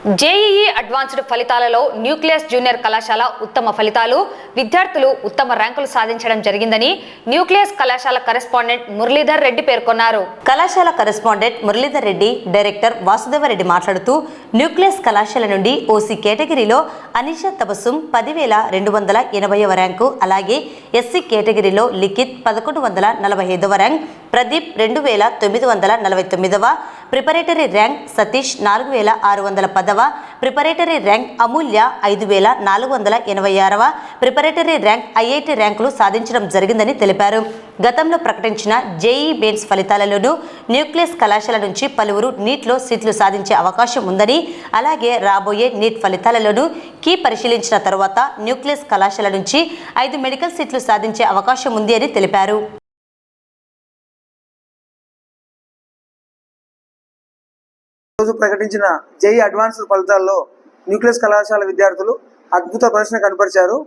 JEE advanced ఫలితాలలో nucleus junior కళాశాల ఉత్తమ ఫలితాలు, విద్యార్థులు ఉత్తమ ర్యాంకులు సాధించడం జరిగిందని న్యూక్లియస్ కళాశాల కరెస్పాండెంట్ మురళీధర్ రెడ్డి పేర్కొన్నారు. కళాశాల కరెస్పాండెంట్ మురళీధర్ రెడ్డి, డైరెక్టర్ వాసుదేవరెడ్డి మాట్లాడుతూ న్యూక్లియస్ కళాశాల నుండి ఓసీ కేటగిరీలో అనిషా తబస్సుం 10,280వ ర్యాంకు, అలాగే ఎస్సీ కేటగిరీలో లిఖిత్ 1145వ ర్యాంక్, ప్రదీప్ 2,949వ, ప్రిపరేటరీ ర్యాంక్ సతీష్ 4,610వ, ప్రిపరేటరీ ర్యాంక్ అమూల్య 5,486వ, ప్రిపరేటరీ ర్యాంక్ ఐఐటి ర్యాంకులు సాధించడం జరిగిందని తెలిపారు. గతంలో ప్రకటించిన జేఈఈ మెయిన్స్ ఫలితాలలోనూ న్యూక్లియస్ కళాశాల నుంచి పలువురు నీట్లో సీట్లు సాధించే అవకాశం ఉందని, అలాగే రాబోయే నీట్ ఫలితాలలోనూ కీ పరిశీలించిన తరువాత న్యూక్లియస్ కళాశాల నుంచి 5 మెడికల్ సీట్లు సాధించే అవకాశం ఉంది అని తెలిపారు. రోజు ప్రకటించిన జేఈ అడ్వాన్స్డ్ ఫలితాల్లో న్యూక్లియస్ కళాశాల విద్యార్థులు అద్భుత ప్రదర్శన కనపరిచారు.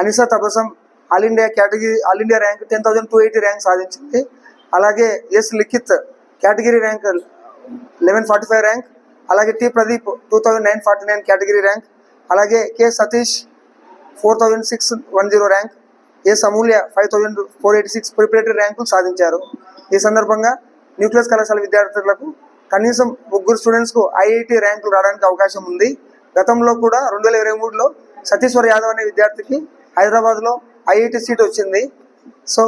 Anisha Tabassum all India rank 10,280 rank సాధించింది. అలాగే S Likhith category rank 1145 rank, అలాగే టి ప్రదీప్ 2,949 కేటగిరీ ర్యాంక్, అలాగే K Satish 4,610 rank, S Amulya 5,486 preparatory ర్యాంకులు సాధించారు. ఈ సందర్భంగా న్యూక్లియస్ కళాశాల విద్యార్థులకు కనీసం 3 స్టూడెంట్స్కు ఐఐటి ర్యాంకులు రావడానికి అవకాశం ఉంది. గతంలో కూడా 2023లో సతీశ్వర్ యాదవ్ అనే విద్యార్థికి హైదరాబాద్లో ఐఐటి సీట్ వచ్చింది. సో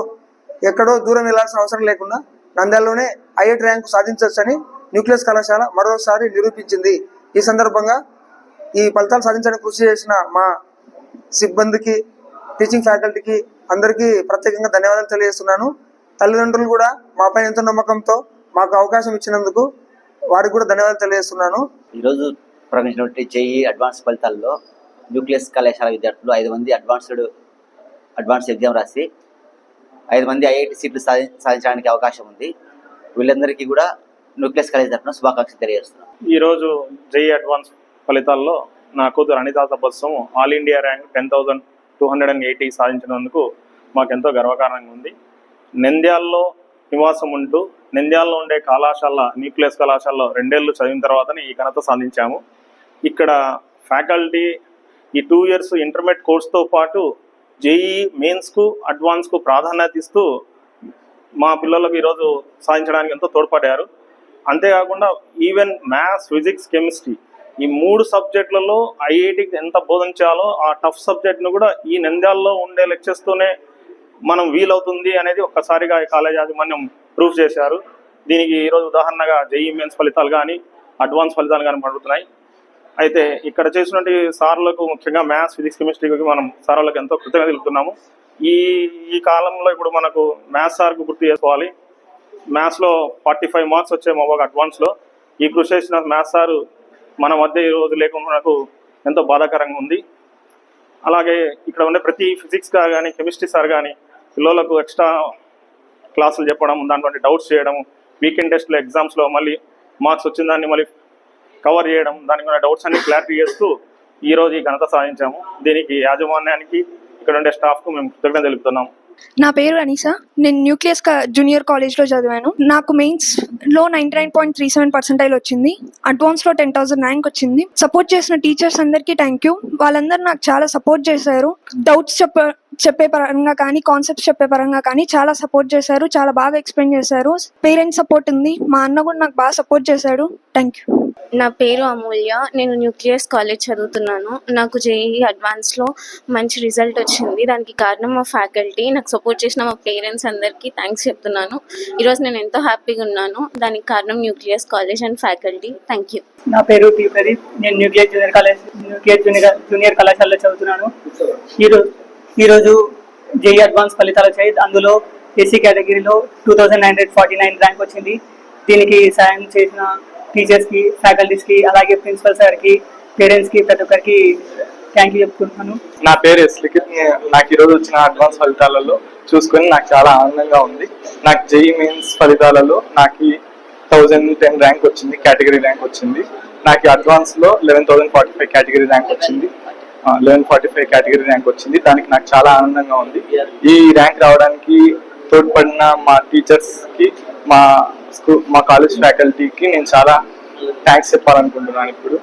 ఎక్కడో దూరం వెళ్లాల్సిన అవసరం లేకుండా నంద్యాలలోనే ఐఐటి ర్యాంకు సాధించవచ్చని న్యూక్లియస్ కళాశాల మరోసారి నిరూపించింది. ఈ సందర్భంగా ఈ ఫలితాలు సాధించడానికి కృషి చేసిన మా సిబ్బందికి, టీచింగ్ ఫ్యాకల్టీకి అందరికీ ప్రత్యేకంగా ధన్యవాదాలు తెలియజేస్తున్నాను. తల్లిదండ్రులు కూడా మాపై ఎంతో నమ్మకంతో మాకు అవకాశం ఇచ్చినందుకు వారికి కూడా ధన్యవాదాలు తెలియజేస్తున్నాను. ఈరోజు ప్రకటించినటువంటి జేఈఈ అడ్వాన్స్ ఫలితాల్లో న్యూక్లియస్ కళాశాల విద్యార్థులు 5 మంది అడ్వాన్స్ ఎగ్జామ్ రాసి 5 మంది ఐఐటి సీట్లు సాధించడానికి అవకాశం ఉంది. వీళ్ళందరికీ కూడా న్యూక్లియస్ కాలేజ్ తరఫున శుభాకాంక్షలు తెలియజేస్తున్నాను. ఈరోజు జేఈఈ అడ్వాన్స్ ఫలితాల్లో నా కూతురు Anitha Tabassum all India rank 10,280 సాధించినందుకు మాకెంతో గర్వకారణంగా ఉంది. నంద్యాలలో నివాసం ఉంటూ నంద్యాలలో ఉండే కళాశాల న్యూక్లియస్ కళాశాలలో 2 ఏళ్ళు చదివిన తర్వాతనే ఈ ఘనత సాధించాము. ఇక్కడ ఫ్యాకల్టీ ఈ 2 ఇయర్స్ ఇంటర్మీడియట్ కోర్సుతో పాటు జేఈఈ మెయిన్స్కు అడ్వాన్స్కు ప్రాధాన్యత ఇస్తూ మా పిల్లలకు ఈరోజు సాధించడానికి ఎంతో తోడ్పడ్డారు. అంతేకాకుండా ఈవెన్ మ్యాథ్స్, ఫిజిక్స్, కెమిస్ట్రీ ఈ 3 సబ్జెక్టులలో ఐఐటికి ఎంత బోధించాలో ఆ టఫ్ సబ్జెక్ట్ను కూడా ఈ నంద్యాలలో ఉండే లెక్చర్స్తోనే మనం వీలవుతుంది అనేది ఒక్కసారిగా ఈ కాలేజ్ యాజమాన్యం ప్రూఫ్ చేశారు. దీనికి ఈరోజు ఉదాహరణగా జేఈఈ మెయిన్స్ ఫలితాలు కానీ అడ్వాన్స్ ఫలితాలు కానీ పడుతున్నాయి. అయితే ఇక్కడ చేసినటువంటి సార్లకు, ముఖ్యంగా మ్యాథ్స్, ఫిజిక్స్, కెమిస్ట్రీకి మనం సార్లకు ఎంతో కృతజ్ఞత తెలుపుతున్నాము. ఈ కాలంలో ఇప్పుడు మనకు మ్యాథ్స్ సార్కు గుర్తు చేసుకోవాలి. మ్యాథ్స్లో 45 మార్క్స్ వచ్చాయి మా అడ్వాన్స్లో. ఈ కృషి చేసిన మ్యాథ్స్ సారు మన మధ్య ఈరోజు లేకుండా మనకు ఎంతో బాధాకరంగా ఉంది. అలాగే ఇక్కడ ఉండే ప్రతి ఫిజిక్స్ కానీ కెమిస్ట్రీ సార్ కానీ పిల్లలకు ఎక్స్ట్రా క్లాసులు చెప్పడం, దాంట్లో డౌట్స్ చేయడం, వీకెండ్ టెస్ట్లో ఎగ్జామ్స్లో మళ్ళీ మార్క్స్ వచ్చిన దాన్ని మళ్ళీ కవర్ చేయడం, దానికి ఉన్న డౌట్స్ అన్ని క్లారిఫై చేస్తూ ఈరోజు ఈ ఘనత సాధించాము. దీనికి యాజమాన్యానికి, ఇక్కడ ఉండే స్టాఫ్కు మేము కృతజ్ఞత తెలుపుతున్నాము. నా పేరు అనిషా. నేను న్యూక్లియస్ జూనియర్ కాలేజ్లో చదివాను. నాకు మెయిన్స్లో 99.37% వచ్చింది. అడ్వాన్స్లో 10,000 ర్యాంక్ వచ్చింది. సపోర్ట్ చేసిన టీచర్స్ అందరికీ థ్యాంక్ యూ. వాళ్ళందరూ నాకు చాలా సపోర్ట్ చేశారు. డౌట్స్ చెప్పే పరంగా కానీ, కాన్సెప్ట్స్ చెప్పే పరంగా కానీ చాలా సపోర్ట్ చేశారు. చాలా బాగా ఎక్స్ప్లెయిన్ చేశారు. పేరెంట్స్ సపోర్ట్ ఉంది. మా అన్న కూడా నాకు బాగా సపోర్ట్ చేశాడు. Thank you. నా పేరు అమూల్య. నేను న్యూక్లియస్ కాలేజ్ చదువుతున్నాను. నాకు జేఈఈ అడ్వాన్స్లో మంచి రిజల్ట్ వచ్చింది. దానికి కారణం మా ఫ్యాకల్టీ. నాకు సపోర్ట్ చేసిన మా పేరెంట్స్ అందరికీ థ్యాంక్స్ చెప్తున్నాను. ఈరోజు నేను ఎంతో హ్యాపీగా ఉన్నాను. దానికి కారణం nucleus college and faculty. Thank you. నా పేరు టి ప్రదీప్. నేను న్యూక్లియస్ జూనియర్ కళాశాలలో చదువుతున్నాను. ఈరోజు జేఈఈ అడ్వాన్స్ ఫలితాలు వచ్చాయి. అందులో ఎస్సీ కేటగిరీలో 2,949 ర్యాంక్ వచ్చింది. దీనికి సాయం చేసిన టీచర్స్కి, ఫ్యాకల్టీస్కి, అలాగే ప్రిన్సిపల్ సార్కి, పేరెంట్స్కి, ప్రతి ఒక్కరికి థ్యాంక్ యూ చెప్పుకుంటున్నాను. నా పేరు ఎస్ లిఖిత్. నాకు ఈరోజు వచ్చిన అడ్వాన్స్ ఫలితాలలో చూసుకొని నాకు చాలా ఆనందంగా ఉంది. నాకు జేఈఈ మెయిన్స్ ఫలితాలలో నాకు 1,010 ర్యాంక్ వచ్చింది, కేటగిరీ ర్యాంక్ వచ్చింది. నాకు అడ్వాన్స్లో 11,045 కేటగిరీ ర్యాంక్ వచ్చింది. 1145 కేటగిరీ ర్యాంక్ వచ్చింది. దానికి నాకు చాలా ఆనందంగా ఉంది. ఈ ర్యాంక్ రావడానికి తోడ్పడిన మా టీచర్స్కి, మా కాలేజ్ ఫ్యాకల్టీకి నేను చాలా థ్యాంక్స్ చెప్పాలనుకుంటున్నాను ఇప్పుడు.